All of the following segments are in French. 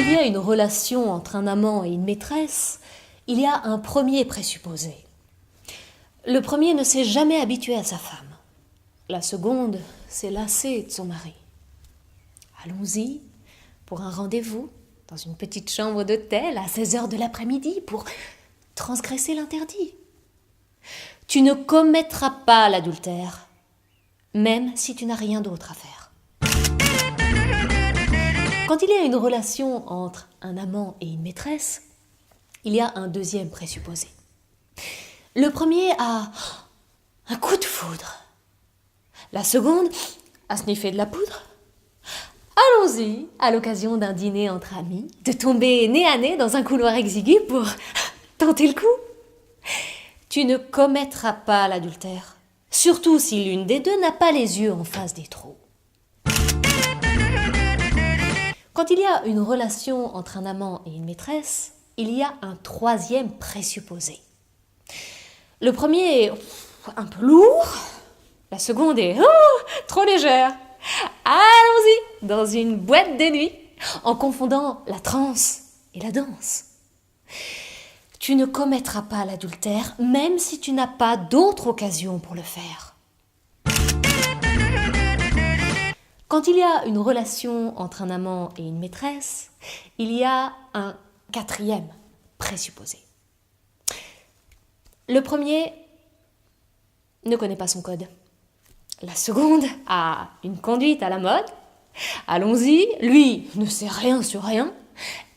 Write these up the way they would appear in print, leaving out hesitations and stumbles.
il y a une relation entre un amant et une maîtresse, il y a un premier présupposé. Le premier ne s'est jamais habitué à sa femme. La seconde s'est lassée de son mari. Allons-y pour un rendez-vous dans une petite chambre d'hôtel à 16h de l'après-midi pour transgresser l'interdit. Tu ne commettras pas l'adultère, même si tu n'as rien d'autre à faire. Quand il y a une relation entre un amant et une maîtresse, il y a un deuxième présupposé. Le premier a un coup de foudre. La seconde a sniffé de la poudre. Allons-y, à l'occasion d'un dîner entre amis, de tomber nez à nez dans un couloir exigu pour tenter le coup. Tu ne commettras pas l'adultère, surtout si l'une des deux n'a pas les yeux en face des trous. Quand il y a une relation entre un amant et une maîtresse, il y a un troisième présupposé. Le premier est un peu lourd, la seconde est trop légère. Allons-y dans une boîte de nuit en confondant la transe et la danse. Tu ne commettras pas l'adultère même si tu n'as pas d'autre occasion pour le faire. Quand il y a une relation entre un amant et une maîtresse, il y a un quatrième présupposé. Le premier ne connaît pas son code. La seconde a une conduite à la mode. Allons-y, lui ne sait rien sur rien.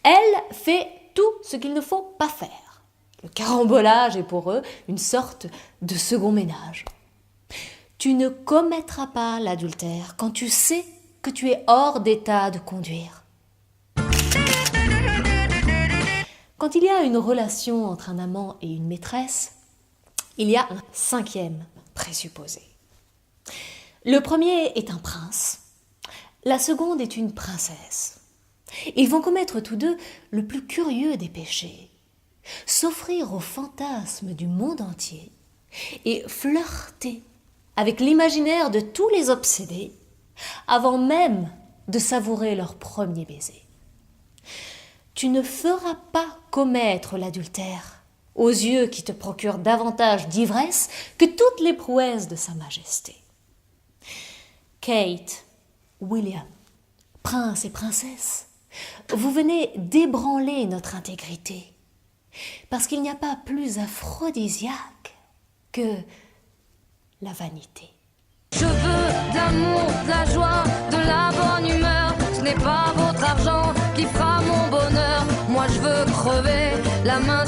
Elle fait tout ce qu'il ne faut pas faire. Le carambolage est pour eux une sorte de second ménage. Tu ne commettras pas l'adultère quand tu sais que tu es hors d'état de conduire. Quand il y a une relation entre un amant et une maîtresse, il y a un cinquième présupposé. Le premier est un prince, la seconde est une princesse. Ils vont commettre tous deux le plus curieux des péchés, s'offrir aux fantasmes du monde entier et flirter avec l'imaginaire de tous les obsédés avant même de savourer leur premier baiser. Tu ne feras pas commettre l'adultère aux yeux qui te procurent davantage d'ivresse que toutes les prouesses de Sa Majesté. Kate, William, prince et princesse, vous venez d'ébranler notre intégrité, parce qu'il n'y a pas plus aphrodisiaque que la vanité. Je veux de l'amour, de la joie, de la bonne humeur. Ce n'est pas votre argent qui fera mon bonheur. Moi je veux crever la main